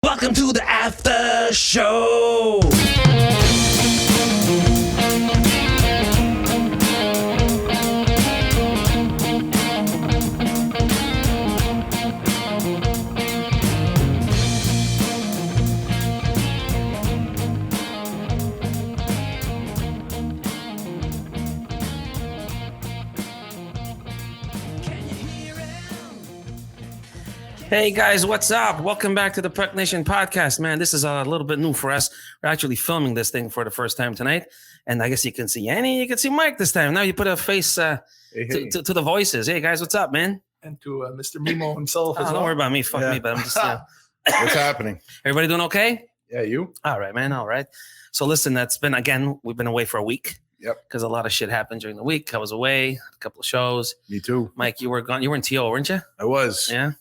Welcome to the after show. Hey guys, what's up? Welcome back to the Puck Nation podcast, man. This is a little bit new for us. We're actually filming this thing for the first time tonight. And I guess you can see Annie, you can see Mike this time. Now you put a face to the voices. Hey guys, what's up, man? And to Mr. Mimo himself as well. Don't worry about me. Fuck me, but I'm just... What's happening? Everybody doing okay? Yeah, you? All right, man. All right. So listen, we've been away for a week. Yep. Because a lot of shit happened during the week. I was away, a couple of shows. Me too. Mike, you were gone. You were in TO, weren't you? I was. Yeah.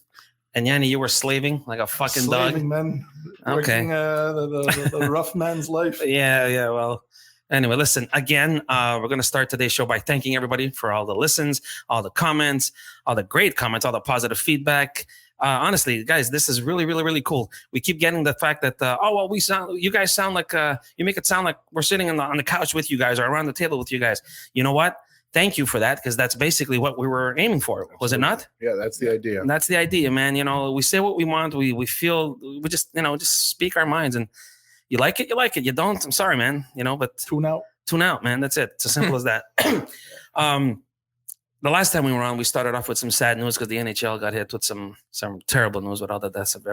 And Yanni, you were slaving like a fucking dog. Man. Okay. Working, the rough man's life. Yeah. Well, anyway, listen, again, we're going to start today's show by thanking everybody for all the listens, all the comments, all the great comments, all the positive feedback. Honestly, guys, this is really, really, really cool. We keep getting the fact that, you guys sound like, you make it sound like we're sitting on the couch with you guys or around the table with you guys. You know what? Thank you for that, because that's basically what we were aiming for. Absolutely. Was it not? Yeah, that's the idea. And that's the idea, man. You know, we say what we want. We feel, we just, just speak our minds. And you like it, you like it. You don't, I'm sorry, man. But Tune out, man. That's it. It's as simple as that. The last time we were on, we started off with some sad news because the NHL got hit with some terrible news with all the deaths of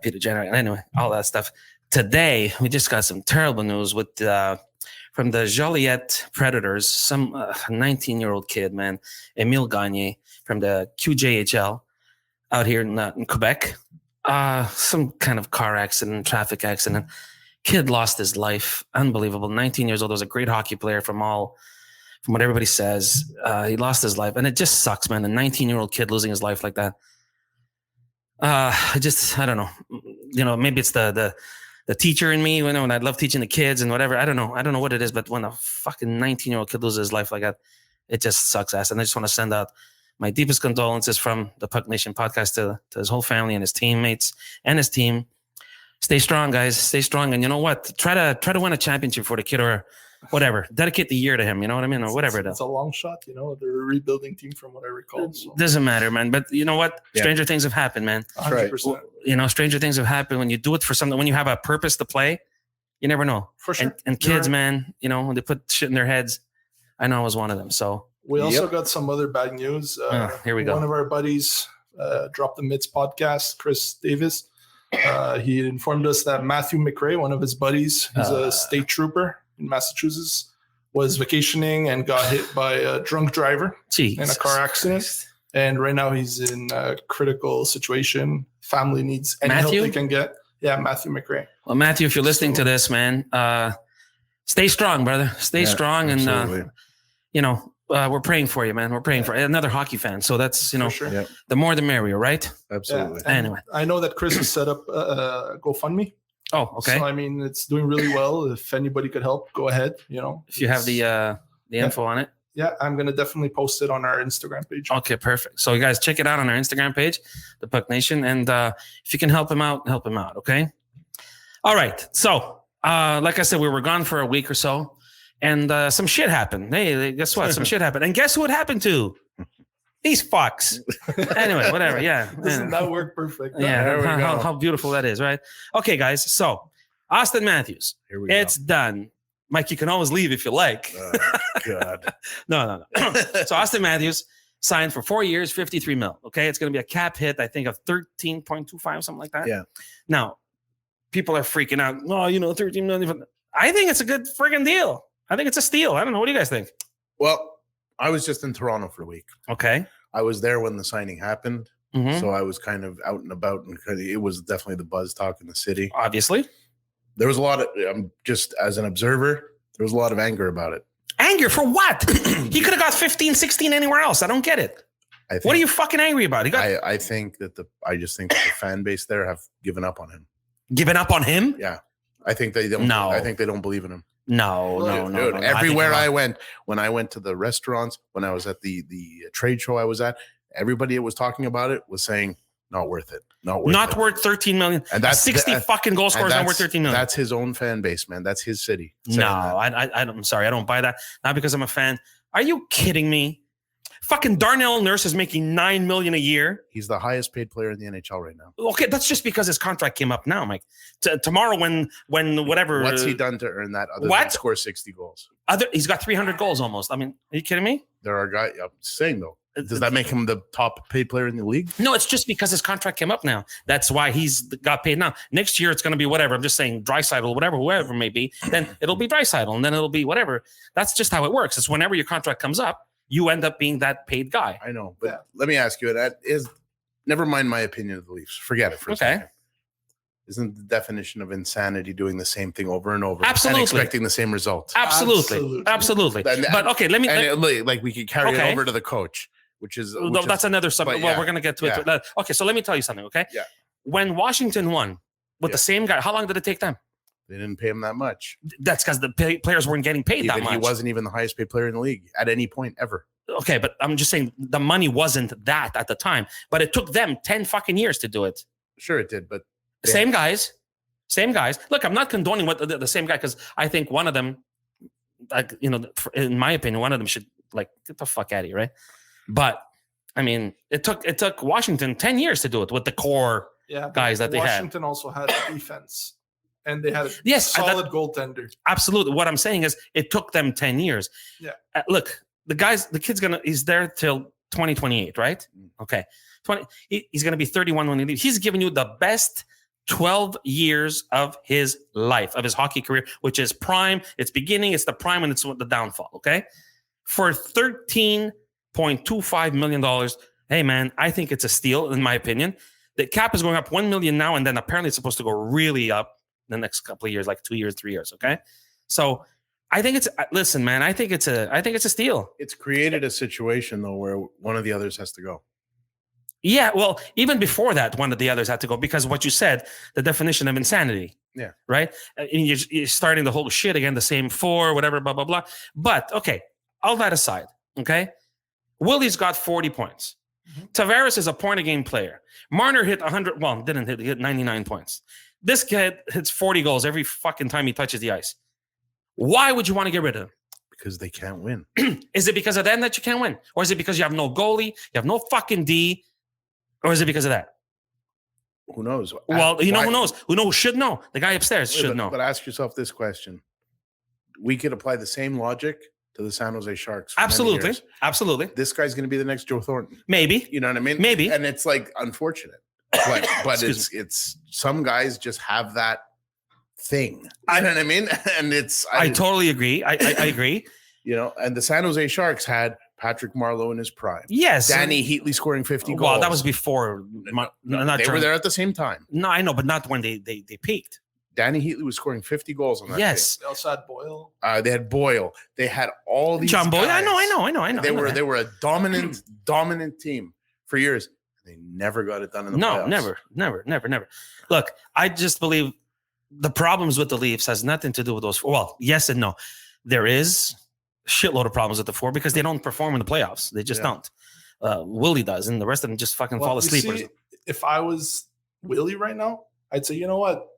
Peter Jenner. Anyway, all that stuff. Today, we just got some terrible news with from the Joliet Predators, some 19-year-old kid, man, Emile Gagne from the QJHL out here in Quebec. Some kind of car accident, traffic accident. Kid lost his life. Unbelievable. 19 years old. Was a great hockey player from what everybody says. He lost his life. And it just sucks, man. A 19-year-old kid losing his life like that. I don't know. Maybe it's the teacher in me, and I love teaching the kids and whatever. I don't know what it is, but when a fucking 19-year-old kid loses his life like that, it just sucks ass. And I just want to send out my deepest condolences from the Puck Nation podcast to his whole family and his teammates and his team. Stay strong, guys. Stay strong. And you know what? Try to win a championship for the kid or whatever. Dedicate the year to him. You know what I mean? Or whatever. It's a long shot. They're a rebuilding team from what I recall. So. Doesn't matter, man. But you know what? Yeah. Stranger things have happened, man. 100%. Stranger things have happened when you do it for something. When you have a purpose to play, you never know. For sure. And kids, man, when they put shit in their heads, I know I was one of them. So we also got some other bad news. Here we go. One of our buddies dropped the Mitts podcast, Chris Davis. He informed us that Matthew McRae, one of his buddies, he's a state trooper in Massachusetts, was vacationing and got hit by a drunk driver in a car accident. And right now he's in a critical situation. Family needs any help they can get. Yeah, Matthew McRae. Well, Matthew, if you're listening to this, man, stay strong, brother. Stay strong. Absolutely. And, we're praying for you, man. We're praying for another hockey fan. So that's, sure. The more the merrier, right? Absolutely. Yeah. Anyway. I know that Chris has set up a GoFundMe. Oh, okay. So, it's doing really well. If anybody could help, go ahead. If you have the info on it. Yeah, I'm going to definitely post it on our Instagram page. Okay, perfect. So you guys check it out on our Instagram page, the Puck Nation. And if you can help him out, okay? All right. So, like I said, we were gone for a week or so. And some shit happened. Hey, guess what? Some shit happened. And guess who it happened to? These fucks. Anyway, whatever. Yeah. Doesn't that work perfect? Yeah. How beautiful that is, right? Okay, guys. So, Austin Matthews. Here we It's done. Mike, you can always leave if you like. God. No. So, Austin Matthews signed for 4 years, $53 million. Okay. It's going to be a cap hit, I think, of 13.25, something like that. Yeah. Now, people are freaking out. Oh, 13 million. I think it's a good friggin' deal. I think it's a steal. I don't know. What do you guys think? Well, I was just in Toronto for a week. Okay. I was there when the signing happened. Mm-hmm. So I was kind of out and about, and it was definitely the buzz talk in the city. Obviously. There was a lot of, just as an observer, there was a lot of anger about it. Anger for what? He could have got 15, 16 anywhere else. I don't get it. What are you fucking angry about? I think that I just think that the fan base there have given up on him. Given up on him? Yeah. I think they don't. No. I think they don't believe in him. No. Everywhere I went, when I went to the restaurants, when I was at the trade show I was at, everybody that was talking about it was saying, Not worth it. Not worth Not it. worth 13 million. And that's 60 fucking goal scorers not worth 13 million. That's his own fan base, man. That's his city. No, I'm sorry. I don't buy that. Not because I'm a fan. Are you kidding me? Fucking Darnell Nurse is making $9 million a year. He's the highest paid player in the NHL right now. Okay, that's just because his contract came up now, Mike. Tomorrow, when whatever. What's he done to earn that other than score 60 goals? He's got 300 goals almost. I mean, are you kidding me? There are guys. I'm saying though, does that make him the top paid player in the league? No, it's just because his contract came up now. That's why he's got paid now. Next year, it's going to be whatever. I'm just saying Draisaitl, whoever it may be. Then it'll be Draisaitl, and then it'll be whatever. That's just how it works. It's whenever your contract comes up, you end up being that paid guy. I know, but let me ask you, that is, never mind my opinion of the Leafs. Forget it for a second. Isn't the definition of insanity doing the same thing over and over Absolutely. and expecting the same result? Absolutely. But okay, let me like we could carry it over to the coach, which is that's another subject. Well, we're gonna get to it. Okay, so let me tell you something. Okay, when Washington won with the same guy, how long did it take them? They didn't pay him that much. That's because the players weren't getting paid that much. He wasn't even the highest paid player in the league at any point ever. Okay, but I'm just saying the money wasn't that at the time. But it took them 10 fucking years to do it. Sure, it did, but same guys. Look, I'm not condoning what the same guy, because I think one of them, like, in my opinion, one of them should get the fuck out of here, right? But I mean, it took Washington 10 years to do it with the core guys that they had. Washington also had defense. And they had a solid goaltender. Absolutely. What I'm saying is it took them 10 years. Yeah. Look, the kid's he's there till 2028, right? Okay. He's going to be 31 when he leaves. He's giving you the best 12 years of his life, of his hockey career, which is prime. It's beginning, it's the prime, and it's the downfall, okay? For $13.25 million, hey, man, I think it's a steal, in my opinion. The cap is going up $1 million now, and then apparently it's supposed to go really up the next couple of years, like 2 years, 3 years. Okay. So I think listen, man, I think it's a steal. It's created a situation though, where one of the others has to go. Yeah. Well, even before that, one of the others had to go, because what you said, the definition of insanity. Yeah. Right. And you're starting the whole shit again, the same four, whatever, blah, blah, blah. But okay. All that aside. Okay. Willie's got 40 points. Mm-hmm. Tavares is a point a game player. Marner hit 100. Well, didn't hit. He hit 99 points. This kid hits 40 goals every fucking time he touches the ice. Why would you want to get rid of him? Because they can't win. Is it because of them that you can't win? Or is it because you have no goalie, you have no fucking D? Or is it because of that? Who knows? Well, who knows? Who should know? The guy upstairs should know. But ask yourself this question. We could apply the same logic to the San Jose Sharks. Absolutely. Absolutely. This guy's going to be the next Joe Thornton. Maybe. You know what I mean? Maybe. And it's unfortunate. But it's some guys just have that thing. You know what I mean? And I totally agree. I agree. And the San Jose Sharks had Patrick Marleau in his prime. Yes. Danny Heatley scoring 50 goals. Well, that was before. They were there at the same time. No, I know, but not when they peaked. Danny Heatley was scoring 50 goals on that team. They also had Boyle. They had Boyle. They had all these John Boyle. guys. I know. They were a dominant team for years. They never got it done in the playoffs. Never. Look, I just believe the problems with the Leafs has nothing to do with those. Well, yes and no. There is a shitload of problems with the four because they don't perform in the playoffs. They just don't. Willie does, and the rest of them just fucking fall asleep. See, if I was Willie right now, I'd say, you know what?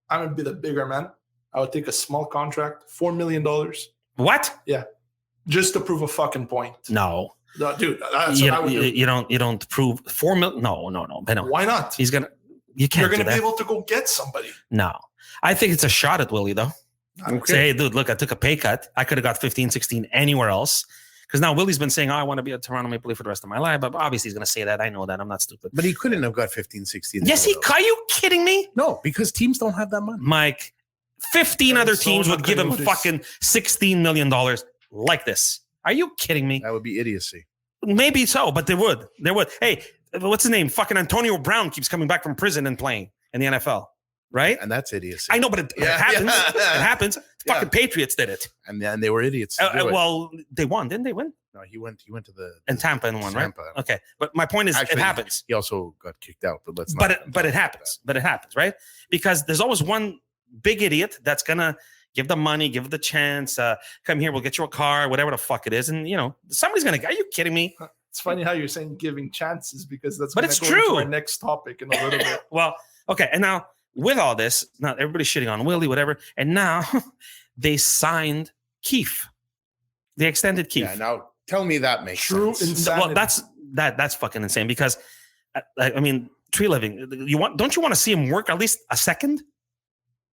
I'm going to be the bigger man. I would take a small contract, $4 million. What? Yeah. Just to prove a fucking point. No, dude, that's what I would do. You don't prove $4 million. No. Why not? You can't. You're going to be able to go get somebody. No, I think it's a shot at Willie though. Okay. Say, hey, dude, look, I took a pay cut. I could have got 15, 16 anywhere else. Because now Willie's been saying, I want to be a Toronto Maple Leaf for the rest of my life. But obviously he's going to say that. I know that. I'm not stupid. But he couldn't have got 15, 16. Yes, are you kidding me? No, because teams don't have that money. Mike, 15 other teams would give him fucking $16 million like this. Are you kidding me? That would be idiocy. Maybe so, but they would. Hey, what's his name? Fucking Antonio Brown keeps coming back from prison and playing in the NFL. Right? And that's idiocy. I know, but it happens. It happens. The fucking Patriots did it. And then they were idiots. Well, they won. Didn't they win? No, he went to the and Tampa and won, Tampa. Right? Okay. But my point is, actually, it happens. He also got kicked out, but let's not. But it happens. But it happens, right? Because there's always one big idiot that's gonna give the money, give the chance. Come here, we'll get you a car, whatever the fuck it is, and somebody's gonna. Are you kidding me? It's funny how you're saying giving chances because that's. But gonna it's go into true. Our next topic in a little bit. Well, okay, and now with all this, now everybody's shitting on Willie, whatever, and now they signed Keefe. They extended Keefe. Yeah, now tell me that makes True sense. insanity. Well, that's fucking insane because I mean, tree living. Don't you want to see him work at least a second,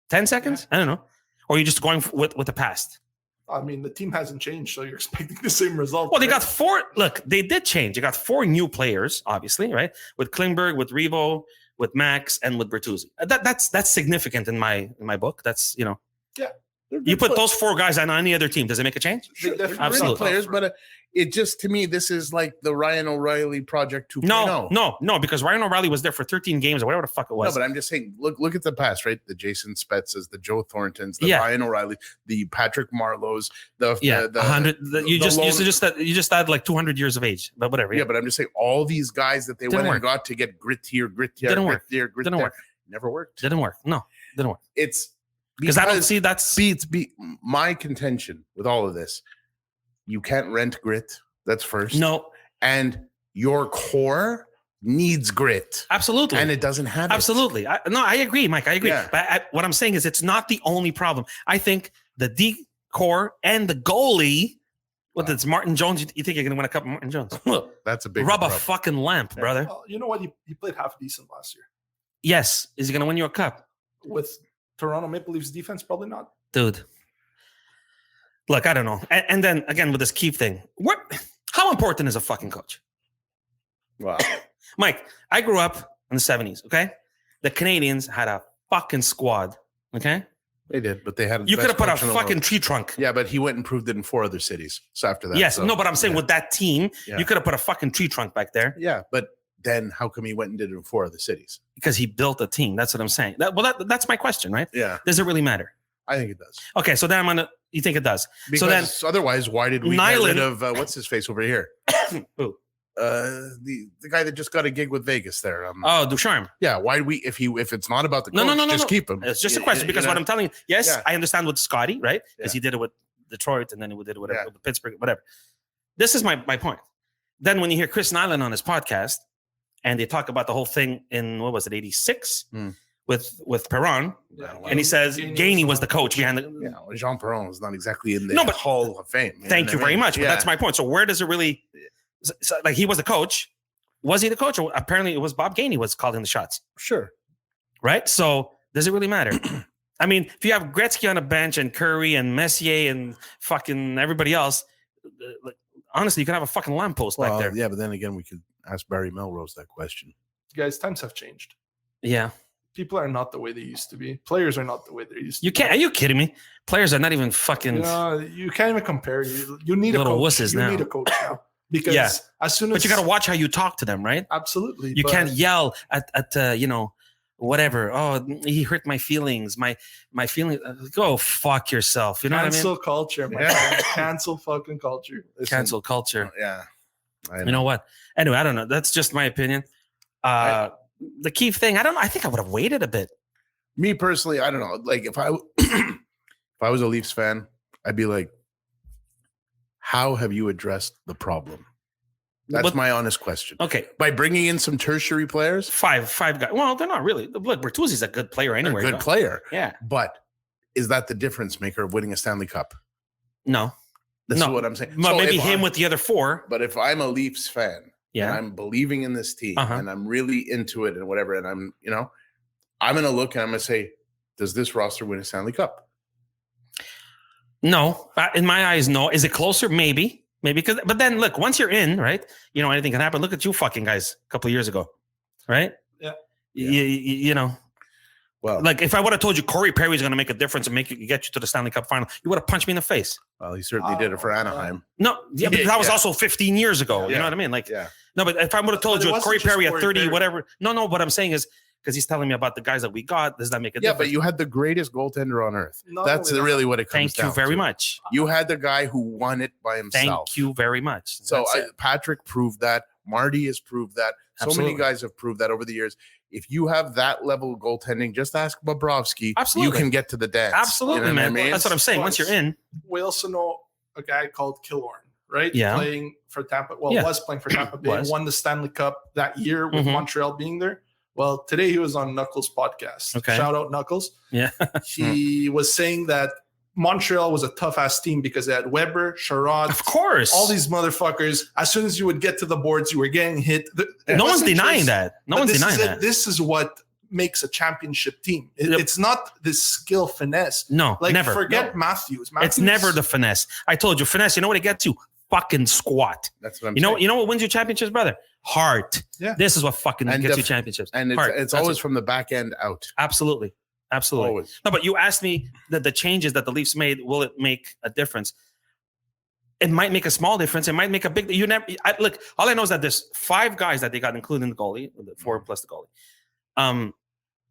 10 seconds? I don't know, or are you just going with the past? I mean, the team hasn't changed, so you're expecting the same result. Well, they got 4. Look, they did change. They got 4 new players, obviously, right? With Klingberg, with Revo, with Max, and with Bertuzzi. That's significant in my book. That's Yeah. You put those 4 guys on any other team, does it make a change? Sure, they're Absolutely. Players, but it just, to me, this is like the Ryan O'Reilly Project 2.0. No, because Ryan O'Reilly was there for 13 games or whatever the fuck it was. No, but I'm just saying, look at the past, right? The Jason Spetzes, the Joe Thorntons, the Ryan O'Reilly, the Patrick Marlowe's, the 100. You just add like 200 years of age, but whatever. Yeah, but I'm just saying, all these guys that they went and got to get grit here, Didn't work. Never worked. Didn't work. No, didn't work. It's because I don't see that's my contention with all of this. You can't rent grit. That's first. No, and your core needs grit. Absolutely, and it doesn't have absolutely. I agree, Mike. I agree. Yeah. But what I'm saying is, it's not the only problem. I think the D core and the goalie. What? It's Martin Jones. You think you're going to win a cup, Martin Jones? That's a big rub problem. a fucking lamp, brother. Well, you know what? He played half decent last year. Yes, is he going to win you a cup with Toronto Maple Leafs defense? Probably not, dude. Look, I don't know. And then again with this Keefe thing, how important is a fucking coach? Wow, Mike, I grew up in the 70s. Okay, the Canadians had a fucking squad. Okay, they did, but they had. You could have put a fucking tree trunk. Yeah, but he went and proved it in 4 other cities. So after that, yes, no, but I'm saying with that team, you could have put a fucking tree trunk back there. Yeah, but then how come he went and did it in 4 other cities? Because he built a team. That's what I'm saying. That's my question, right? Yeah. Does it really matter? I think it does. Okay, so then you think it does. Because so then otherwise, why did we get rid of what's his face over here? Who? The guy that just got a gig with Vegas there. Ducharme. Yeah, why do we if it's not about the coach, just keep him. It's just a question because what I'm telling you, I understand with Scotty, right? Because he did it with Detroit and then he did it with Pittsburgh, whatever. This is my point. Then when you hear Chris Nyland on his podcast and they talk about the whole thing in what was it, 86 with Perron, and he says Gainey was the coach behind the. Jean Perron is not exactly in the Hall of Fame. Thank you very much. But that's my point. So where does it really? So, like he was the coach. Was he the coach? Or apparently it was Bob Gainey was calling the shots. Sure. Right. So does it really matter? I mean, if you have Gretzky on a bench and Curry and Messier and fucking everybody else, honestly, you can have a fucking lamppost back there. Yeah, but then again, we could ask Barry Melrose that question. Guys, times have changed. Yeah. People are not the way they used to be. Players are not the way they used to be. Are you kidding me? Players are not even fucking. You can't even compare. You need little a coach. Wusses you now. need a coach now. Because as soon as. But you got to watch how you talk to them, right? Absolutely. You can't yell at whatever. Oh, he hurt my feelings. My feelings. Go fuck yourself. You know what I mean? Cancel culture, man. Cancel fucking culture. Cancel culture. Yeah. You know what? Anyway, I don't know. That's just my opinion. The Keefe thing, I don't know. I think I would have waited a bit. Me personally, I don't know. Like if I was a Leafs fan, I'd be like, how have you addressed the problem? That's my honest question. Okay. By bringing in some tertiary players? Five guys. Well, they're not really. Look, Bertuzzi's a good player anyway. A good player. Yeah. But is that the difference maker of winning a Stanley Cup? No. That's what I'm saying. Well, maybe him with the other 4. But if I'm a Leafs fan, and I'm believing in this team and I'm really into it and whatever, and I'm going to look and I'm going to say, does this roster win a Stanley Cup? No. In my eyes, no. Is it closer? Maybe. But then look, once you're in, right? Anything can happen. Look at you fucking guys a couple of years ago, right? Yeah. You know. Well, like if I would have told you Corey Perry's going to make a difference and get you to the Stanley Cup final, you would have punched me in the face. Well, he certainly did it for Anaheim. No, but that was also 15 years ago. You know what I mean? Like, no, but if I would have told you Corey Perry at 30, whatever. No, what I'm saying is because he's telling me about the guys that we got. Does that make a difference? Yeah, but you had the greatest goaltender on earth. That's really what it comes down to. Thank you very much. You had the guy who won it by himself. Thank you very much. So Patrick proved that. Marty has proved that. So many guys have proved that over the years. If you have that level of goaltending, just ask Bobrovsky. Absolutely. You can get to the dance. Absolutely, man. That's what I'm saying. Once you're in. We also know a guy called Killorn. right? Yeah. Playing for Tampa. Well, Yeah. was playing for Tampa Bay. Was. Won the Stanley Cup that year with Mhm. Montreal being there. Well, today he was on Knuckles' podcast. Okay. Shout out Knuckles. Yeah. He was saying that Montreal was a tough ass team because they had Weber, Sherrod, Of course. all these motherfuckers. As soon as you would get to the boards, you were getting hit. No one's wasn't denying just- that. No but one's this denying is that. This is what makes a championship team. Yep. It's not this skill finesse. No, Like never. forget No. Matthews. It's never the finesse. I told you, finesse. You know what it gets you? Fucking squat. That's what I'm You know saying. what wins you championships, brother? Heart. Yeah. This is what fucking And gets the- you championships. And Heart. it's That's always it. from the back end out. Absolutely. Always. No, but you asked me that the changes that the Leafs made, will it make a difference? It might make a small difference. It might make a big. You never look. All I know is that there's 5 guys that they got, including the goalie, the 4 plus the goalie.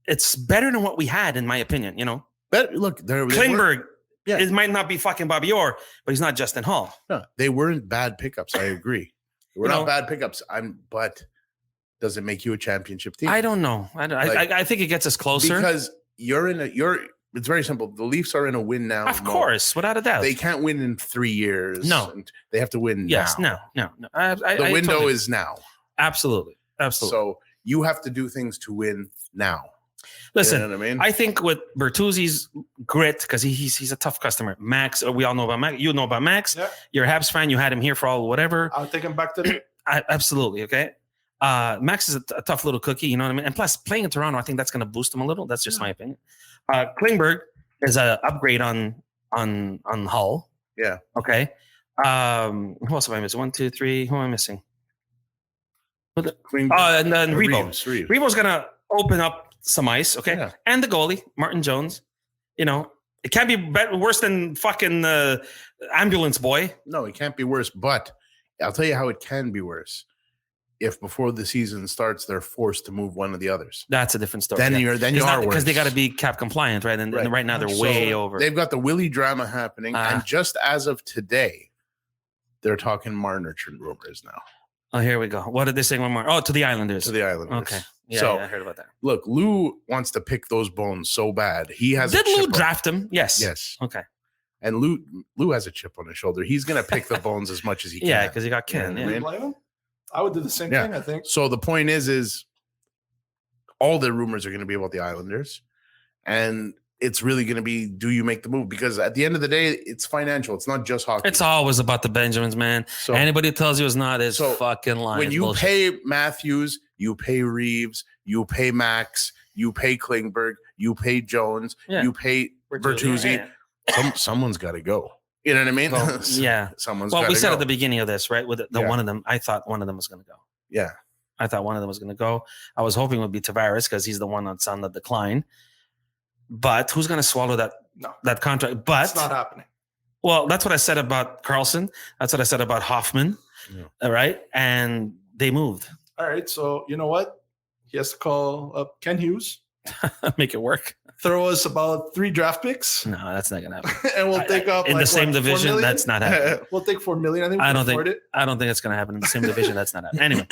It's better than what we had, in my opinion. You know, But look, they weren't- Klingberg. Yeah. It might not be fucking Bobby Orr, but he's not Justin Hall. no, they weren't bad pickups. I agree. They were You not know- bad pickups. But does it make you a championship team? I don't know. I think it gets us closer. Because it's very simple. The Leafs are in a win now. Of mode. course, without a doubt. They can't win in 3 years. No. And they have to win yes. now. No. The window is now. absolutely. So you have to do things to win now. Listen, You know what I mean? I think with Bertuzzi's grit, because he's a tough customer. Max, we all know about Max. You know about Max. Yeah. You're a Habs fan. You had him here for all whatever. I'll take him back to the Absolutely. Okay. Max is a tough little cookie. You know what I mean? And plus, playing in Toronto, I think that's going to boost him a little. That's just my opinion. Klingberg is an upgrade on Hull. Yeah. Okay. Who else am I missing? 1, 2, 3. Who am I missing? Klingberg. And then Rebo. Reeves. Rebo's going to open up some ice, okay? Yeah. And the goalie, Martin Jones. You know, it can't be worse than fucking ambulance boy. No, it can't be worse. But I'll tell you how it can be worse. If before the season starts, they're forced to move one of the others. That's a different story. Then yeah. you are worse. Because they got to be cap compliant, right? And right now they're way over. They've got the Willie drama happening, and just as of today, they're talking Marner rumors now Oh, here we go. What did they say one more? Oh, to the Islanders. to the Islanders. Okay. Yeah, So, I heard about that. Look, Lou wants to pick those bones so bad. He has Did a chip Lou on- draft him? Yes. Yes, Okay. and Lou has a chip on his shoulder. He's going to pick the bones as much as he can. Yeah, because he got Ken. Yeah, Yeah. You blame him? I would do the same Yeah. thing, I think. So the point is all the rumors are going to be about the Islanders, and it's really going to be, do you make the move? Because at the end of the day, it's financial. It's not just hockey. It's always about the Benjamins, man. So Anybody who tells you it's not is So, fucking lying. when you Bullshit. pay Matthews, you pay Reeves, you pay Max, you pay Klingberg, you pay Jones, Yeah. you pay Bertuzzi. Someone's got to go. You know what I mean? Well, yeah. Someone's Well, got we to said go. at the beginning of this, right? With the Yeah. one of them, I thought one of them was going to go. Yeah. I thought one of them was going to go. I was hoping it would be Tavares because he's the one that's on the decline. But who's going to swallow No. that contract? But It's not happening. well, that's what I said about Carlson. That's what I said about Hoffman. Yeah. All right, and they moved. All right. So you know what? He has to call up Ken Hughes, Make it work. throw us about 3 draft picks, No, that's not going to happen. and we'll take up in like, the same what, 4 division. million? That's not happening. We'll take 4 million. I think we I can don't think- afford it. I don't think it's going to happen in the same division. That's not happening. Anyway,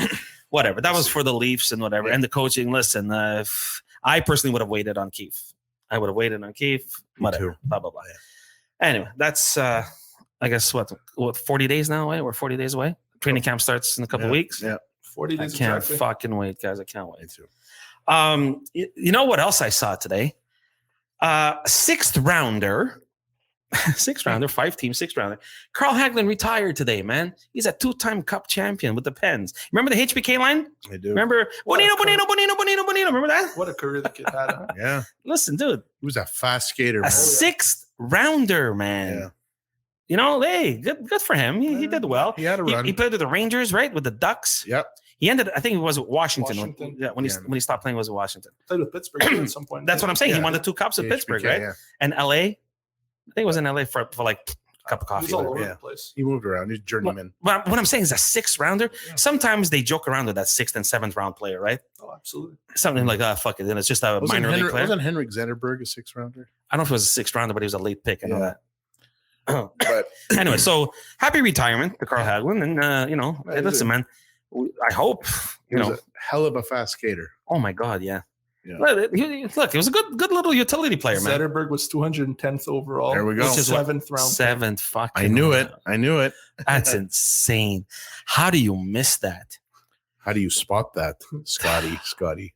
whatever. That was for the Leafs and whatever. Yeah. And the coaching. Listen, I personally would have waited on Keefe. I would have waited on Keefe. Whatever. too. Blah blah blah. Anyway, that's I guess what 40 days now away. We're 40 days away. Training camp starts in a couple Yeah. weeks. Yeah. 40 I days. can't exactly. fucking wait, guys. I can't Me wait. too. You know what else I saw today? 6th rounder, 5-team 6th rounder. Carl Hagelin retired today, man. He's a 2-time Cup champion with the Pens. Remember the HBK line? I do. Remember What a Bonino. Remember that? What a career the kid had. Huh? Yeah. Listen, dude, He was a fast skater. a man. 6th rounder, man. Yeah. You know, hey, good for him. He did well. He had a run. He played with the Rangers, right? With the Ducks. Yep. He ended, I think it was with Washington. Washington. When he stopped playing, it was with Washington. Played with Pittsburgh too at some point. That's what I'm saying. He Yeah. won the 2 cups with Pittsburgh, HBK, right? Yeah. And LA. I think it was in LA for like a cup of coffee. He's all or over whatever. Yeah. the place. He moved around. He's journeyman. But what I'm saying is a 6th rounder. Yeah. Sometimes they joke around with that 6th and 7th round player, right? Oh, absolutely. Something like, fuck it. Then it's just a minor league player. Wasn't Henrik Zetterberg a 6th rounder? I don't know if it was a 6th rounder, but he was a late pick. I know Yeah. that. But Anyway, so happy retirement to Carl Hagelin. And, you know, Yeah, listen, man, I hope, he you was know, a hell of a fast skater. oh my God, yeah. Yeah. Look, it was a good little utility player, man. Zetterberg was 210th overall. There we go. Which is seventh round. Seventh fucking. I knew it. That's insane. How do you miss that? How do you spot that, Scotty?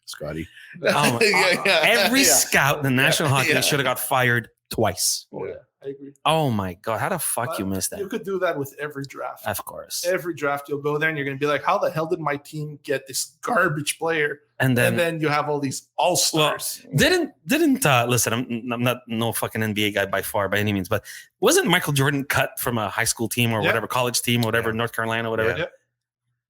Oh, every scout in the National Hockey League should have got fired twice. Oh, yeah, I agree. Oh my God, how the fuck you missed that? You could do that with every draft. Of course. Every draft you'll go there and you're going to be like, how the hell did my team get this garbage player? And then you have all these all-stars. Well, didn't listen, I'm not no fucking NBA guy by far by any means, but wasn't Michael Jordan cut from a high school team or whatever, college team or whatever, North Carolina, whatever? Yeah.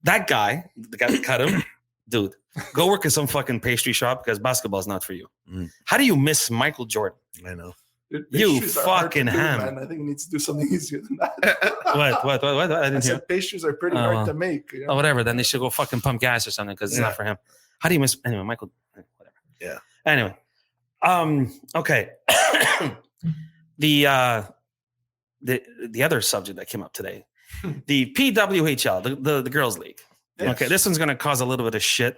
That guy, the guy that cut him, dude, go work at some fucking pastry shop because basketball is not for you. How do you miss Michael Jordan? I know. You fucking ham. Man. I think he needs to do something easier than that. What? I didn't hear. Pastries are pretty hard to make. You know? Oh, whatever. Then they should go fucking pump gas or something because it's not for him. How do you miss anyway, Michael? Whatever. Yeah. Anyway, okay. The other subject that came up today, the PWHL, the girls' league. Yes. Okay, this one's gonna cause a little bit of shit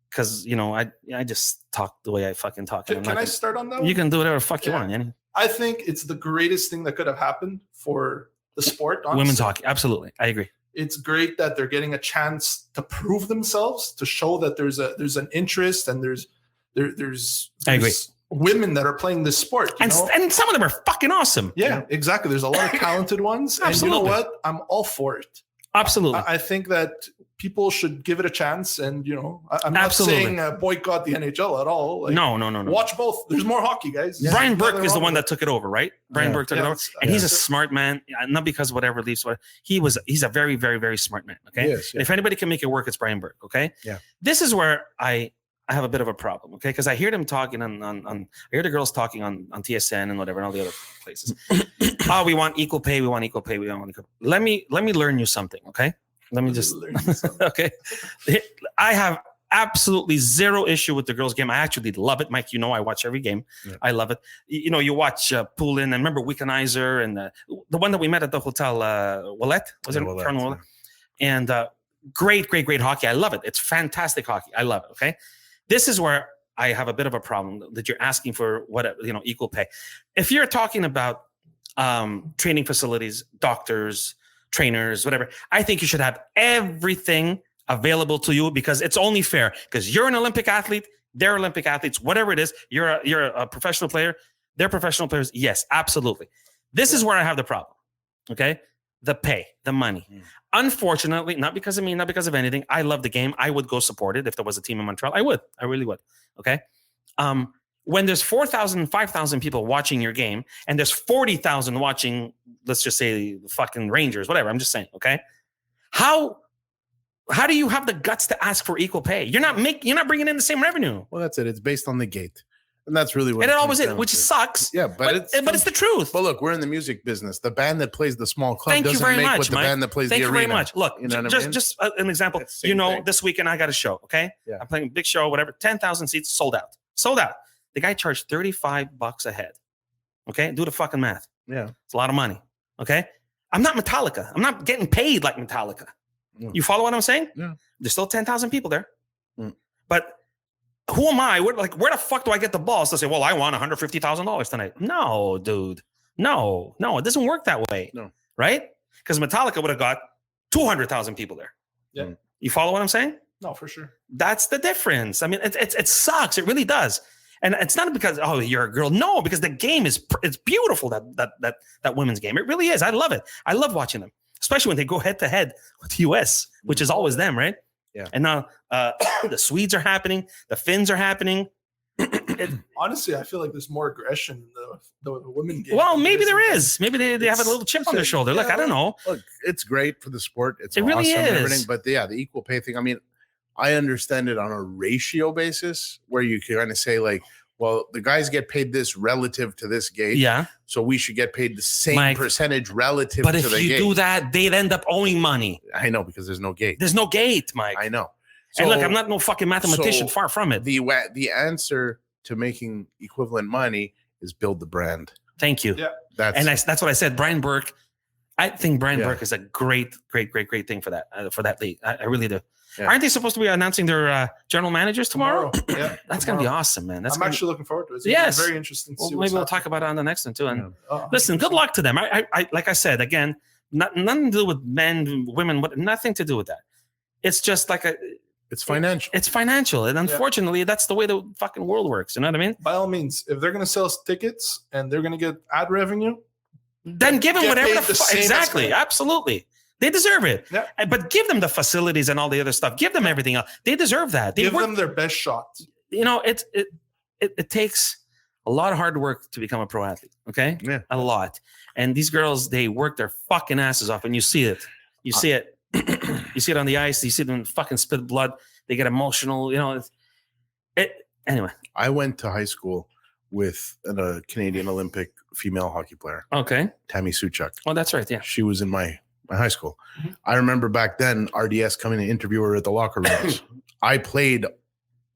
because I just talk the way I fucking talk. Can I start on that one? You can do whatever the fuck you want, Yanni. I think it's the greatest thing that could have happened for the sport. Honestly. Women's hockey, absolutely, I agree. It's great that they're getting a chance to prove themselves, to show that there's an interest and there's I agree. Women that are playing this sport, and some of them are fucking awesome. Yeah, exactly. There's a lot of talented ones, and you know what? I'm all for it. Absolutely. I think that people should give it a chance, and I'm not saying boycott the NHL at all. Like, no. Watch both. There's more hockey, guys. Yeah. Brian Burke is the one that took it over, right? Brian Burke took it over, and he's a smart man. Not because whatever leaves, he's a very, very, very smart man. Okay, yes, yeah. If anybody can make it work, it's Brian Burke. Okay, yeah. This is where I have a bit of a problem. Okay, because I hear them talking on I hear the girls talking on TSN and whatever and all the other places. We want equal pay. We want equal pay. We don't want equal. Let me learn you something. Okay. Let me just okay. I have absolutely zero issue with the girls' game. I actually love it, Mike. I watch every game. Yeah. I love it. You watch Poulin and remember Wickenheiser and the one that we met at the hotel, Willette, was it? Willette? And great hockey. I love it. It's fantastic hockey. I love it. Okay, this is where I have a bit of a problem that you're asking for equal pay. If you're talking about training facilities, doctors, trainers, whatever, I think you should have everything available to you because it's only fair because you're an Olympic athlete, they're Olympic athletes, whatever it is, you're a professional player, they're professional players. Yes, absolutely. This is where I have the problem. Okay. The pay, the money. Unfortunately, not because of me, not because of anything. I love the game. I would go support it if there was a team in Montreal. I would. I really would. Okay. When there's 4,000, 5,000 people watching your game and there's 40,000 watching, let's just say the fucking Rangers, whatever. I'm just saying, okay? How do you have the guts to ask for equal pay? You're not bringing in the same revenue. Well, that's it. It's based on the gate. And that's really what it always is, which sucks. Yeah, but it's the truth. But look, we're in the music business. The band that plays the small club doesn't make what the band that plays the arena. Thank you very much. Look, just an example. This weekend I got a show, okay? Yeah. I'm playing a big show, whatever, 10,000 seats, sold out. The guy charged $35 a head. Okay, do the fucking math. Yeah, it's a lot of money. Okay, I'm not Metallica. I'm not getting paid like Metallica. You follow what I'm saying? Yeah. There's still 10,000 people there. But who am I? Where the fuck do I get the balls to say, well, I want $150,000 tonight? No, dude. No, it doesn't work that way. No. Right? Because Metallica would have got 200,000 people there. Yeah. You follow what I'm saying? No, for sure. That's the difference. I mean, it sucks. It really does. And it's not because, you're a girl. No, because the game it's beautiful, that women's game. It really is. I love it. I love watching them, especially when they go head to head with the US, which is always them, right? Yeah. And now the Swedes are happening. The Finns are happening. Honestly, I feel like there's more aggression in the women game. Well, maybe there is. Maybe they have a little chip on their shoulder. Look, I don't know. Look, it's great for the sport. It really awesome is. And everything. But the equal pay thing, I mean, I understand it on a ratio basis where you can kind of say like, well, the guys get paid this relative to this gate. Yeah. So we should get paid the same percentage relative to the gate. But if you do that, they'd end up owing money. I know, because there's no gate. There's no gate, Mike. I know. So, and look, I'm not no fucking mathematician, far from it. The answer to making equivalent money is build the brand. Thank you. Yeah. That's what I said. Brian Burke, I think Brian Yeah. Burke is a great thing for that league. I really do. Yeah. Aren't they supposed to be announcing their general managers tomorrow? Yeah, That's gonna be awesome, man. I'm actually looking forward to it. It's Yes. very interesting to Well, see maybe we'll talk about it on the next one too. And listen, good luck to them. I like I said again, nothing to do with men, women, nothing to do with that. It's just like It's financial. it's financial, and unfortunately, that's the way the fucking world works. You know what I mean? By all means, if they're going to sell us tickets and they're going to get ad revenue, Then give them Get whatever paid the the same exactly, as them. absolutely. They deserve it. Yeah. But give them the facilities and all the other stuff. Give them everything else. They deserve that. They give work, them their best shot. you know, it takes a lot of hard work to become a pro athlete. Okay. Yeah. A lot. And these girls, they work their fucking asses off, and you see it. You see it. You see it on the ice. You see them fucking spit blood. They get emotional. You know, anyway. I went to high school with a Canadian Olympic female hockey player, Okay. Tammy Suchuk. Well, that's right. Yeah. She was in my high school. Mhm. I remember back then RDS coming to interview her at the locker rooms. I played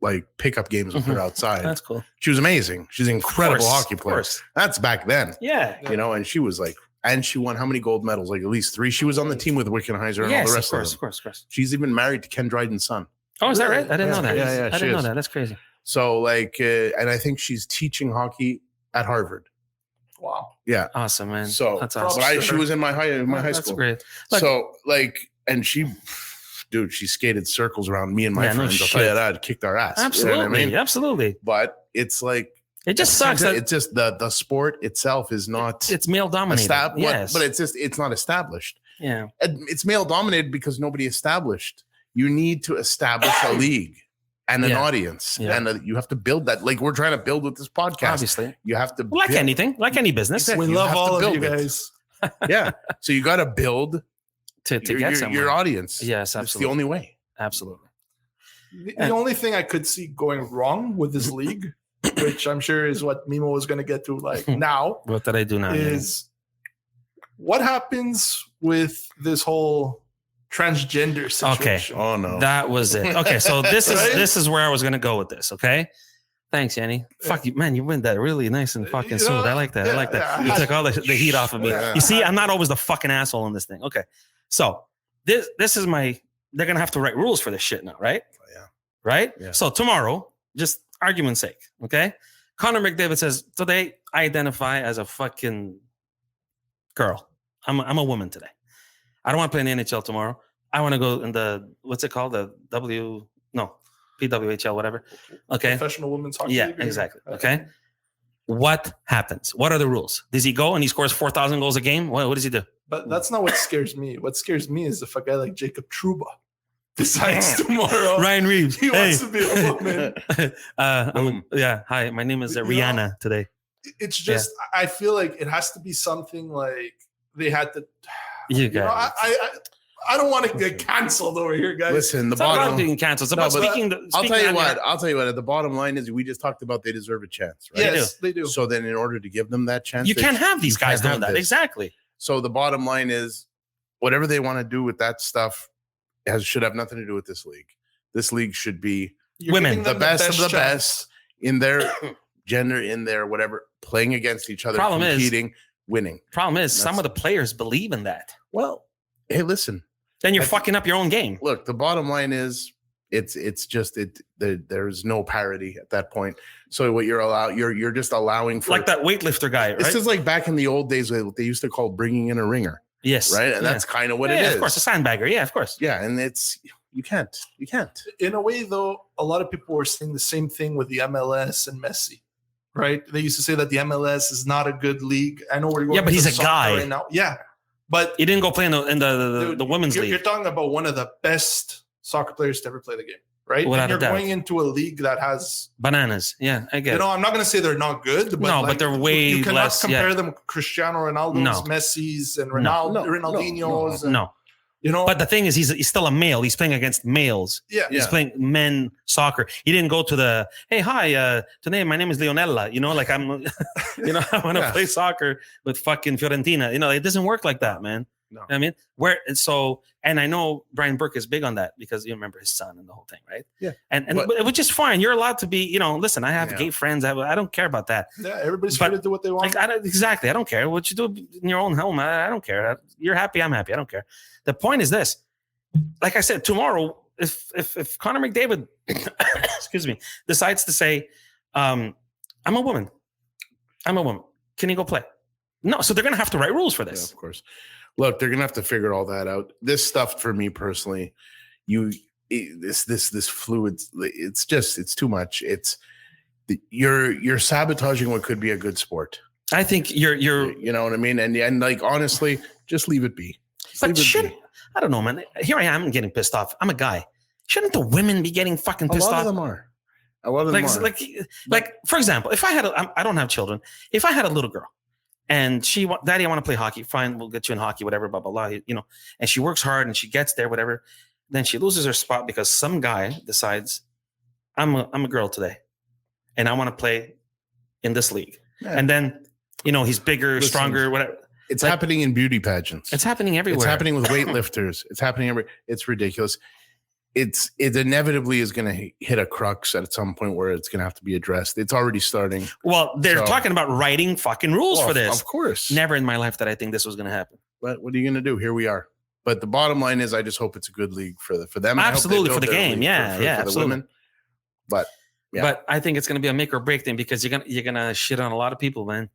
like pickup games with her outside. That's cool. She was amazing. She's an incredible hockey Of player. course. That's back then, Yeah. you know, and she was like, and she won how many gold medals? Like at least 3. She was on the team with Wickenheiser and all Yes, the of rest of course, them. of course, of course. She's even married to Ken Dryden's son. Oh, is that Really? right? I didn't know that. Yeah, I she didn't know is. that. That's crazy. So like, and I think she's teaching hockey at Harvard. Wow. Yeah. Awesome, man. So that's but awesome. she was in my high That's school. great. Look, So like, and she, dude, she skated circles around me and my Yeah, no friends. I'll tell you shit. that, kicked our ass. You know absolutely, what I mean? absolutely. But it's like, It just sucks that it's just the sport itself is not it's male dominated. Yes, but it's not established. yeah, It's male dominated because nobody established. You need to establish a league and an Yeah. audience, Yeah. and you have to build that. Like we're trying to build with this podcast. obviously, You have to like build- anything, like any business, Exactly. We You love have to all of build you it. guys. Yeah. So you got to build to get somewhere. your audience. Yes, It's the absolutely, only way. absolutely. The only thing I could see going wrong with this league, which I'm sure is what Mimo was going to get to like now, What did I do now? is what happens with this whole transgender situation. Oh no. That was it. Okay, so Right? this is where I was gonna go with this. Okay, thanks, Yanni. Fuck you, man. You went that really nice and fucking You smooth. know, I like that. I yeah, like that. yeah, I You had- took all the heat off of me. Yeah. You see, I'm not always the fucking asshole in this thing. Okay, so this is my. They're gonna have to write rules for this shit now, right? Yeah. Right. Yeah. So tomorrow, just argument's sake, okay. Connor McDavid says today I identify as a fucking girl. I'm a woman today. I don't want to play in the NHL tomorrow. I want to go in the what's it called, the PWHL, whatever. Okay. Professional women's hockey. Yeah, league or- exactly. Okay. What happens? What are the rules? Does he go and he scores 4,000 goals a game? What does he do? But that's not what scares me. What scares me is if a guy like Jacob Trouba decides tomorrow Ryan Reeves. he Hey. wants to be a woman. Yeah. Hi, my name is You know, Rihanna today. It's just I feel like it has to be something like they had to. You You know, guys. I don't want to get canceled over here, guys. Listen, the It's not about bottom. being canceled. It's No, about but speaking. I'll tell you on what. your- I'll tell you what. At the bottom line is, we just talked about they deserve a chance, right? yes, they do. So then, in order to give them that chance, You they can't have these you can't guys doing have that. this. Exactly. So the bottom line is, whatever they want to do with that stuff should have nothing to do with this league. This league should be You're women, giving the them best of the chance. best in their gender, in their whatever, playing against each other, Problem is- competing, winning. Problem is, some That's- of the players believe in that. Well, hey, listen. Then you're I- fucking up your own game. Look, the bottom line is, it's just there's no parity at that point. So what you're just allowing for Like that weightlifter guy, This right? is like back in the old days what they used to call bringing in a ringer, Yes. right? And Yeah. that's kind of what Yeah, it is. of course, a sandbagger. Yeah, of course. Yeah, and it's you can't. In a way, though, a lot of people were saying the same thing with the MLS and Messi, right? They used to say that the MLS is not a good league. I know we're going. Yeah, but into he's a soccer guy. right now. Yeah, but He didn't go play in the dude, women's you're league. talking about one of the best soccer players to ever play the game, right? Without and a you're doubt. going into a league that has, Bananas. Yeah, I get you it. know, I'm not going to say they're not good, but No, but they're way you cannot less, compare yeah. them with Cristiano Ronaldo's, No. Messi's, and No. Ronaldinho's. and, No. you know, But the thing is, he's still a male. He's playing against males. yeah, He's playing men soccer. He didn't go to the, hey, hi, today my name is Leonella. You know, like I'm, I want to Yeah. play soccer with fucking Fiorentina. You know, it doesn't work like that, man. No. I mean, and I know Brian Burke is big on that because you remember his son and the whole thing, right? Yeah. And which is fine. You're allowed to be, listen, I have Yeah. gay friends. I don't care about that. Yeah, everybody's free to do what they want. Exactly. I don't care what you do in your own home. I don't care. You're happy. I'm happy. I don't care. The point is this, like I said, tomorrow, if Connor McDavid, excuse me, decides to say, I'm a woman. Can you go play? No. So they're going to have to write rules for this. Yeah, of course. Look, they're gonna have to figure all that out. This stuff for me personally, this fluid, it's too much. You're sabotaging what could be a good sport. I think you're you know what I mean? And like honestly, just leave it be. But I don't know, man. Here I am getting pissed off. I'm a guy. Shouldn't the women be getting fucking pissed off? A lot of them are. A lot of them are. Like for example, if I had I don't have children. If I had a little girl and Daddy, I want to play hockey. Fine, we'll get you in hockey, whatever, blah, blah, blah. And she works hard and she gets there, whatever. Then she loses her spot because some guy decides, I'm a girl today and I want to play in this league. Yeah. And then, he's bigger, stronger, whatever. It's happening in beauty pageants. It's happening everywhere. It's happening with weightlifters. It's happening it's ridiculous. It inevitably is going to hit a crux at some point where it's going to have to be addressed. It's already starting. Well, they're talking about writing fucking rules for this. Of course. Never in my life did I think this was going to happen. But what are you going to do? Here we are. But the bottom line is I just hope it's a good league for them. Absolutely, for the game. Yeah, for absolutely. The women. But yeah. But I think it's going to be a make or break thing because you're gonna shit on a lot of people, man.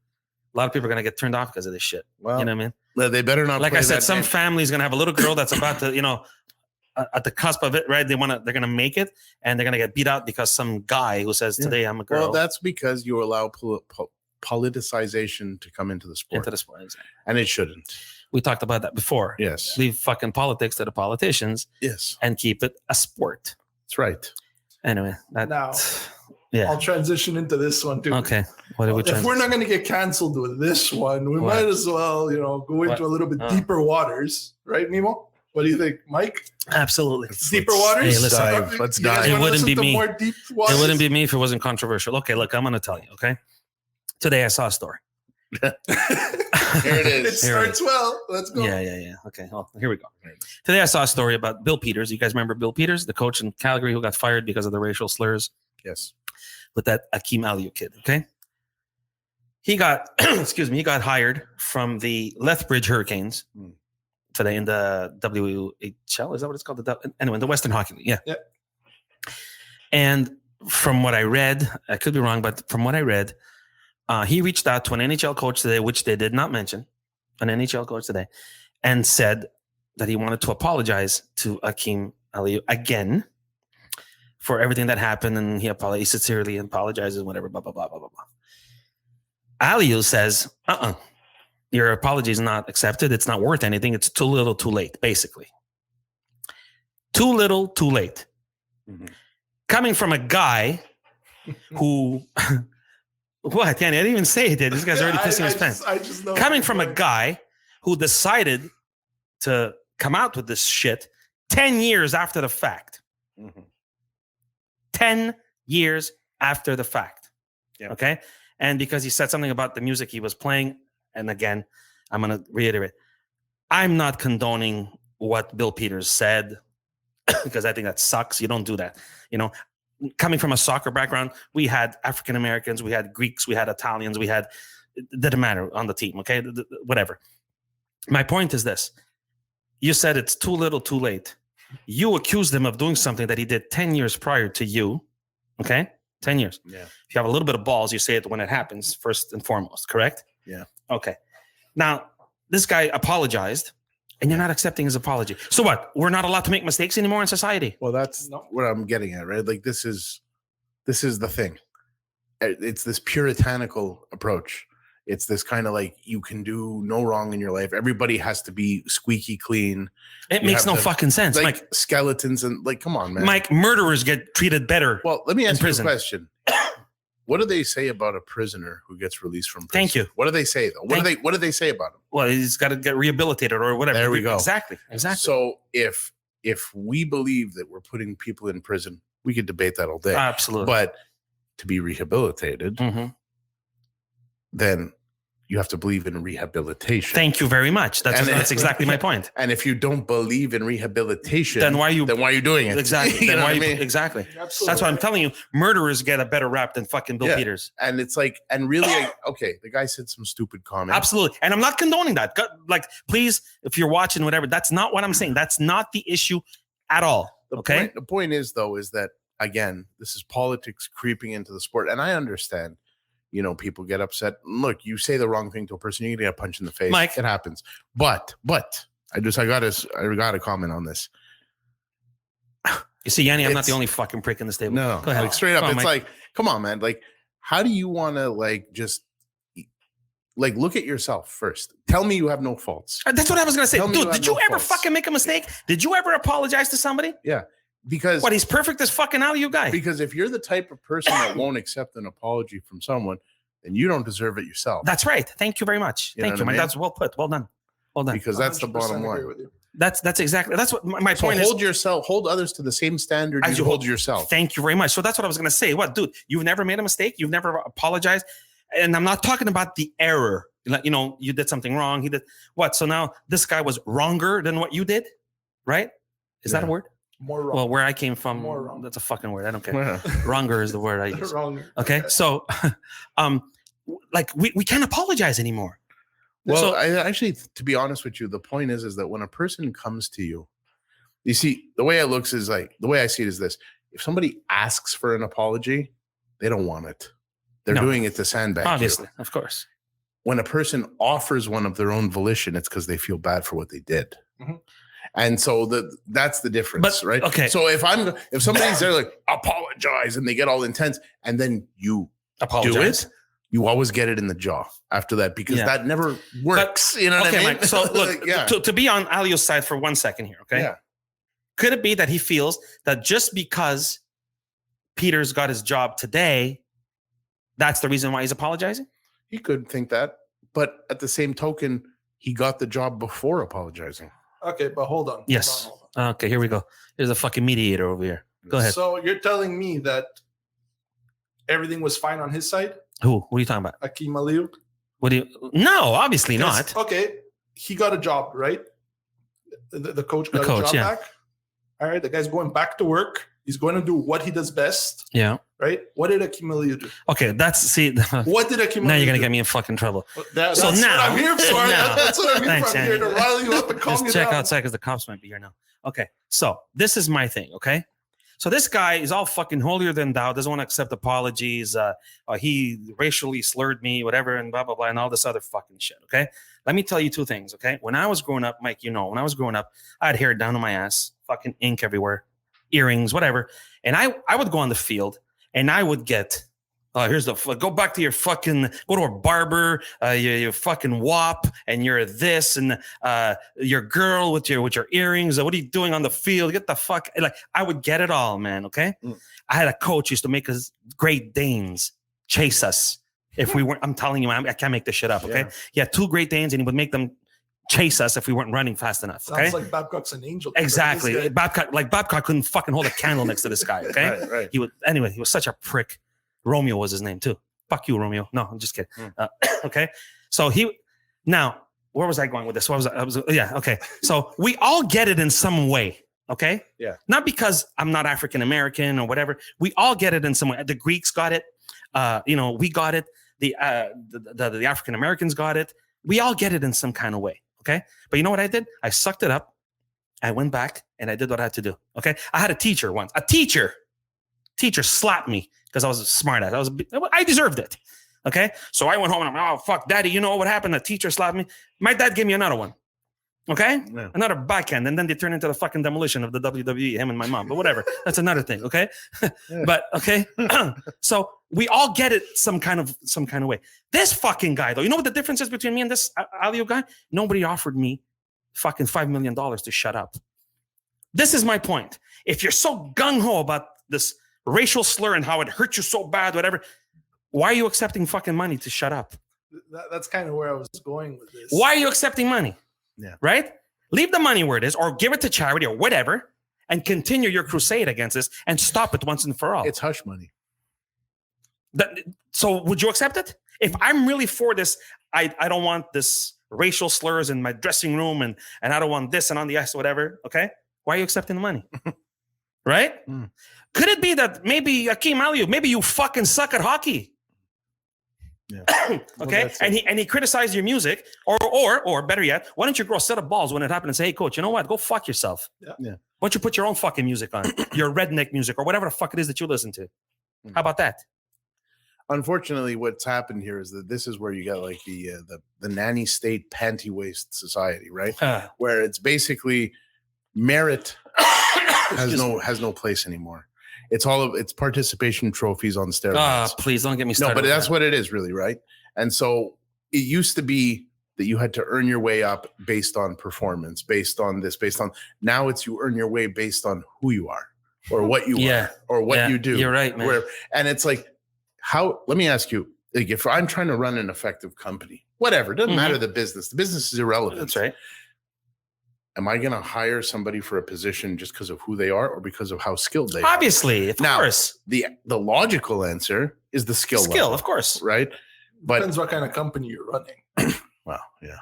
A lot of people are going to get turned off because of this shit. Well, you know what I mean? Well, they better not. Like I said, some family's going to have a little girl that's about to, at the cusp of it, right? They're going to make it and they're going to get beat out because some guy who says, today I'm a girl. Well, that's because you allow politicization to come into the sport. Exactly. And it shouldn't. We talked about that before. Yes. Leave fucking politics to the politicians. Yes. And keep it a sport. That's right. Anyway. I'll transition into this one too. Okay. If we're not going to get canceled with this one, we might as well, go into a little bit deeper waters. Right, Nemo? What do you think, Mike? Absolutely. Deeper waters? Let's dive. It wouldn't be me. More deep waters? It wouldn't be me if it wasn't controversial. Okay, look, I'm going to tell you, okay? Today I saw a story. Here it is. It starts well. Let's go. Yeah. Okay, well, here we go. Today I saw a story about Bill Peters. You guys remember Bill Peters, the coach in Calgary who got fired because of the racial slurs? Yes. With that Akim Aliu kid, okay? He got, he got hired from the Lethbridge Hurricanes today in the WHL. Is that what it's called? Anyway, the Western Hockey League. Yeah. And from what I read, I could be wrong, but from what I read, he reached out to an NHL coach today, which they did not mention, an NHL coach today, and said that he wanted to apologize to Akim Aliu again for everything that happened, and he sincerely apologizes, whatever, blah, blah, blah, blah, blah, blah. Aliu says, your apology is not accepted. It's not worth anything. It's too little, too late, basically. Too little, too late. Mm-hmm. Coming from a guy who... What, Danny? I didn't even say it. This guy's already pissing his pants. Coming from a guy who decided to come out with this shit 10 years after the fact. Mm-hmm. 10 years after the fact. Yeah. Okay? And because he said something about the music he was playing, and again, I'm going to reiterate, I'm not condoning what Bill Peters said because I think that sucks. You don't do that. Coming from a soccer background, we had African Americans, we had Greeks, we had Italians, it didn't matter on the team, okay? Whatever. My point is this. You said it's too little, too late. You accused him of doing something that he did 10 years prior to you, okay? 10 years. Yeah. If you have a little bit of balls, you say it when it happens, first and foremost, correct? Yeah. Okay. Now, this guy apologized, and you're not accepting his apology. So what? We're not allowed to make mistakes anymore in society? Well, that's what I'm getting at, right? Like this is the thing. It's this puritanical approach. It's this kind of like you can do no wrong in your life. Everybody has to be squeaky clean. It makes no fucking sense. Like Mike, skeletons and come on, man. Mike, murderers get treated better. Well, let me ask you a question. What do they say about a prisoner who gets released from prison? Thank you. What do they say though? What do they say about him? Well, he's got to get rehabilitated or whatever. There we go. Exactly. So if we believe that we're putting people in prison, we could debate that all day. Absolutely. But to be rehabilitated, then you have to believe in rehabilitation. Thank you very much. That's exactly my point. And if you don't believe in rehabilitation, then why are you doing it? Exactly. You then know why what I mean? Exactly. Absolutely. That's what I'm telling you. Murderers get a better rap than fucking Bill Peters. And it's like, and really, okay, the guy said some stupid comment. Absolutely. And I'm not condoning that. Like, please, if you're watching, whatever, that's not what I'm saying. That's not the issue at all. Okay. The point is, though, is that, again, this is politics creeping into the sport. And I understand, you know, people get upset. Look, you say the wrong thing to a person, you're gonna get a punch in the face. Mike. It happens. But I got to comment on this. You see, Yanni, I'm not the only fucking prick in this table. No, go ahead. Like, straight up, on, it's Mike. like, come on, man. Like, how do you want to just look at yourself first? Tell me you have no faults. That's what I was gonna say, dude. Did you ever faults. fucking make a mistake? Did you ever apologize to somebody? Yeah, because he's perfect as fucking Aliu guy. Because if you're the type of person that won't accept an apology from someone, then you don't deserve it yourself. That's right. Thank you very much. Thank you, Mike. That's well put. Well done. Well done. Because that's the bottom line. That's what my point is. Hold others to the same standard as you hold yourself. Thank you very much. So that's what I was going to say. What, dude, you've never made a mistake. You've never apologized. And I'm not talking about the error. You know, you did something wrong. He did what? So now this guy was wronger than what you did, right? Is that a word? More wrong. Well, where I came from, More wrong. That's a fucking word. I don't care. Yeah. Wronger is the word I use. Wronger. Okay. So, like we can't apologize anymore. Well, so, I actually, to be honest with you, the point is that when a person comes to you, you see, the way I see it is this: if somebody asks for an apology, they don't want it. They're doing it to sandbag obviously, you. of course. When a person offers one of their own volition, it's because they feel bad for what they did. Mm-hmm. And so that's the difference, right? Okay. So if somebody's there like apologize and they get all intense, and then you apologize, do it, you always get it in the jaw after that, because that never works. But, you know what I mean? Mike, so look, to be on Aliu's side for 1 second here, okay? Yeah. Could it be that he feels that just because Peters got his job today, that's the reason why he's apologizing? He could think that, but at the same token, he got the job before apologizing. Okay, but hold on. Yes. Hold on. Okay, here we go. There's a fucking mediator over here. Go ahead. So you're telling me that everything was fine on his side? Who? What are you talking about? Akim Aliu? No, obviously not. Okay, he got a job, right? The coach got a job back. All right, the guy's going back to work. He's going to do what he does best. Yeah. Right? What did Akim Aliu do? Okay, what did Akim Aliu do? Now you're going to get me in fucking trouble. That's what I'm here for. That's what I'm here for. I'm here to rile you up and calm you down. Just check outside because the cops might be here now. Okay, so this is my thing, okay? So this guy is all fucking holier than thou, doesn't want to accept apologies. He racially slurred me, whatever, and blah, blah, blah, and all this other fucking shit, okay? Let me tell you two things, okay? When I was growing up, Mike, when I was growing up, I had hair down to my ass, fucking ink everywhere, earrings, whatever. And I would go on the field and I would get, go back to your fucking, go to a barber, your fucking wop, and you're this, and your girl with your earrings. What are you doing on the field? Get the fuck, like, I would get it all, man, okay? I had a coach used to make us Great Danes chase us if we weren't, I'm telling you, I can't make this shit up, okay? Yeah. He had 2 Great Danes and he would make them chase us if we weren't running fast enough. Okay? Sounds like Babcock's an angel. Exactly. Babcock couldn't fucking hold a candle next to this guy. Okay. Right. He was such a prick. Romeo was his name too. Fuck you, Romeo. No, I'm just kidding. Okay. So where was I going with this? Okay. So we all get it in some way. Okay. Yeah. Not because I'm not African American or whatever. We all get it in some way. The Greeks got it. We got it. The African Americans got it. We all get it in some kind of way. Okay. But you know what I did? I sucked it up. I went back and I did what I had to do. Okay. I had a teacher once. A teacher slapped me because I was a smart ass. I deserved it. Okay. So I went home and I'm, oh, fuck, daddy, you know what happened? The teacher slapped me. My dad gave me another one. Okay. Yeah. Another backhand. And then they turned into the fucking demolition of the WWE, him and my mom, but whatever. That's another thing. Okay. Yeah. But okay. So we all get it some kind of way. This fucking guy though, you know what the difference is between me and this Aliu guy? Nobody offered me fucking $5 million to shut up. This is my point. If you're so gung-ho about this racial slur and how it hurt you so bad, whatever, why are you accepting fucking money to shut up? That's kind of where I was going with this. Why are you accepting money? Yeah. Right? Leave the money where it is or give it to charity or whatever and continue your crusade against this and stop it once and for all. It's hush money. So would you accept it? If I'm really for this, I don't want this racial slurs in my dressing room and I don't want this and on the ice or whatever. Okay. Why are you accepting the money? Right? Could it be that maybe Akim Aliu, maybe you fucking suck at hockey? Yeah. Okay. Well, and he criticized your music, or better yet, why don't you grow a set of balls when it happened and say, hey, coach, you know what? Go fuck yourself. Yeah. Why don't you put your own fucking music on, your redneck music or whatever the fuck it is that you listen to? How about that? Unfortunately, what's happened here is that this is where you get like the nanny state panty waist society, right? Where it's basically merit has no place anymore. It's participation trophies on steroids. Please don't get me started. No, but that's what it is, really, right? And so it used to be that you had to earn your way up based on performance, based on this, based on now it's you earn your way based on who you are or what you are or what you do. You're right, man. And it's like, let me ask you, like, if I'm trying to run an effective company, whatever, it doesn't matter the business is irrelevant. That's right. Am I going to hire somebody for a position just because of who they are or because of how skilled they are? Obviously, of course. The logical answer is the skill level, of course. Right? But depends what kind of company you're running. Well, yeah.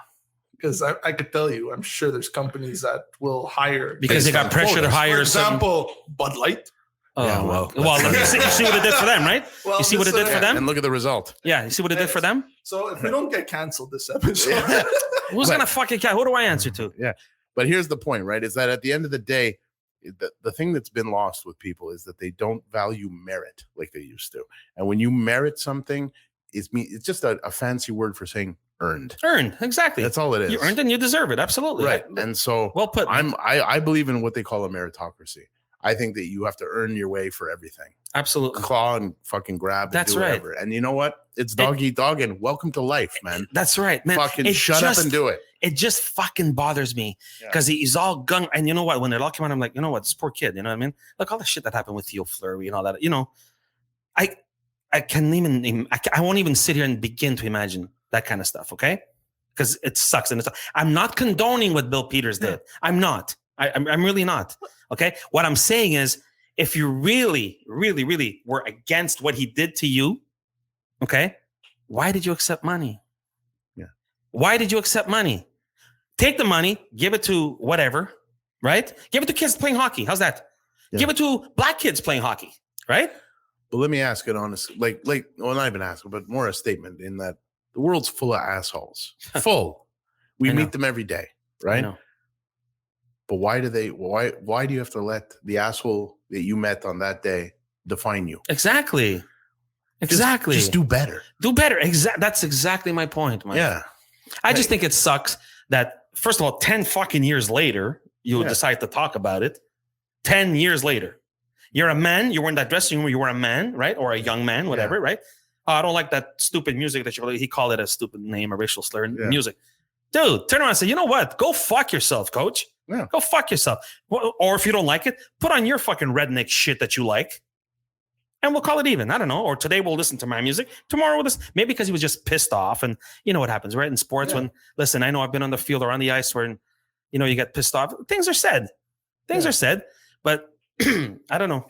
Because I could tell you, I'm sure there's companies that will hire. Because they got pressure to hire. For example, Bud Light. Oh, yeah, well, you see what it did for them, right? Well, you see what it did for them? And look at the result. Yeah, you see what it did for them? So if we don't get canceled this episode. Who's going to fucking who do I answer to? Yeah. But here's the point, right? Is that at the end of the day, the thing that's been lost with people is that they don't value merit like they used to. And when you merit something, it's just a fancy word for saying earned. Earned, exactly. That's all it is. You earned and you deserve it, absolutely. Right. And so well put. I believe in what they call a meritocracy. I think that you have to earn your way for everything. Absolutely. Claw and fucking grab. That's do right. Whatever. And you know what? It's dog eat dog and welcome to life, man. That's right, man. Fucking shut up and do it. It just fucking bothers me because he's all gung. And you know what? When it all came out, I'm like, you know what? This poor kid. You know what I mean? Like all the shit that happened with Theo Fleury and all that. You know, I won't even sit here and begin to imagine that kind of stuff. Okay, because it sucks and I'm not condoning what Bill Peters did. I'm not. I'm really not. Okay. What I'm saying is, if you really, really, really were against what he did to you, okay, why did you accept money? Yeah. Why did you accept money? Take the money, give it to whatever, right? Give it to kids playing hockey. How's that? Yeah. Give it to black kids playing hockey, right? But let me ask it honestly, well, not even ask, but more a statement in that the world's full of assholes. Full. We meet them every day, right? But why do you have to let the asshole that you met on that day define you? Exactly. Just do better. Do better. That's exactly my point, Mike. Yeah. I just think it sucks that, first of all, 10 fucking years later, you decide to talk about it. 10 years later. You're a man. You were in that dressing room. You were a man, right? Or a young man, whatever, right? I don't like that stupid music that he called it a stupid name, a racial slur in music. Dude, turn around and say, you know what? Go fuck yourself, coach. Yeah. Go fuck yourself. Or if you don't like it, put on your fucking redneck shit that you like. And we'll call it even. I don't know. Or today we'll listen to my music. Tomorrow we'll listen. Maybe because he was just pissed off. And you know what happens, right? In sports, when, listen, I know I've been on the field or on the ice where, you know, you get pissed off. Things are said. Things are said. But I don't know.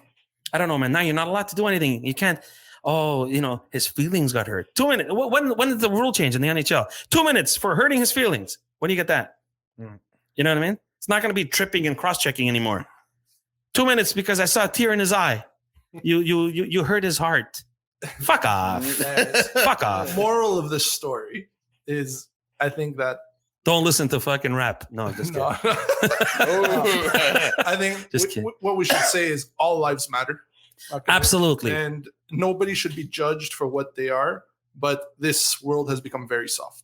I don't know, man. Now you're not allowed to do anything. You can't. Oh, you know, his feelings got hurt. 2 minutes. When did the rule change in the NHL? 2 minutes for hurting his feelings. When do you get that? You know what I mean? It's not going to be tripping and cross-checking anymore. 2 minutes because I saw a tear in his eye. You hurt his heart. Fuck off. Fuck off. Moral of this story is, I think that don't listen to fucking rap. No, just kidding. I think what we should say is all lives matter. Okay? Absolutely. And nobody should be judged for what they are. But this world has become very soft.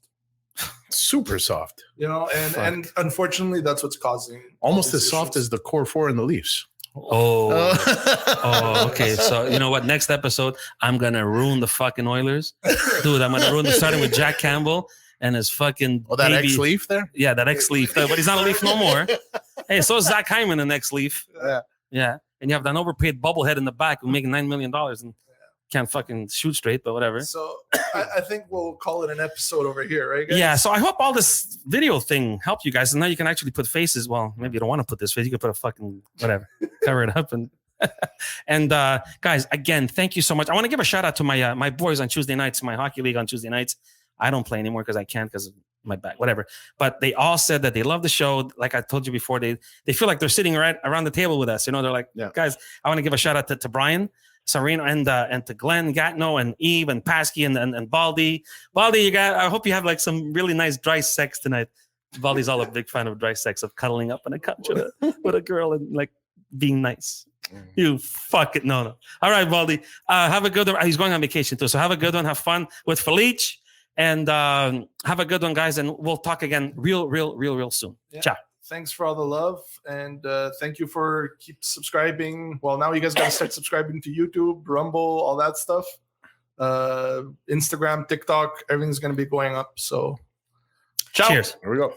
Super soft. You know, and unfortunately, that's what's causing almost as soft as the core four in the Leafs. Okay. So you know what? Next episode, I'm gonna ruin the fucking Oilers, dude. I'm gonna ruin the starting with Jack Campbell and his fucking that ex-Leaf there. Yeah, that ex-Leaf. But he's not a Leaf no more. Hey, so is Zach Hyman, the next Leaf. Yeah. And you have that overpaid bubblehead in the back who's making $9 million and can't fucking shoot straight, but whatever. So I think we'll call it an episode over here, right, guys? Yeah. So I hope all this video thing helped you guys. And now you can actually put faces. Well, maybe you don't want to put this face. You can put a fucking whatever, cover it up and And guys, again, thank you so much. I want to give a shout out to my my boys on Tuesday nights, my hockey league on Tuesday nights. I don't play anymore because I can't because of my back, whatever. But they all said that they love the show. Like I told you before, they feel like they're sitting right around the table with us. You know, they're like, guys, I want to give a shout out to Brian, Serena, and to Glenn Gatno and Eve and Pasky and Baldy. Baldy, I hope you have like some really nice dry sex tonight. Baldy's all a big fan of dry sex, of cuddling up on a couch with a girl and like being nice. You fuck it. No. All right, Baldy. Have a good one. He's going on vacation too. So have a good one. Have fun with Felice. And have a good one, guys. And we'll talk again real soon. Yeah. Ciao. Thanks for all the love. And thank you for keep subscribing. Well, now you guys got to start subscribing to YouTube, Rumble, all that stuff. Instagram, TikTok, everything's going to be going up. So ciao. Cheers. Here we go.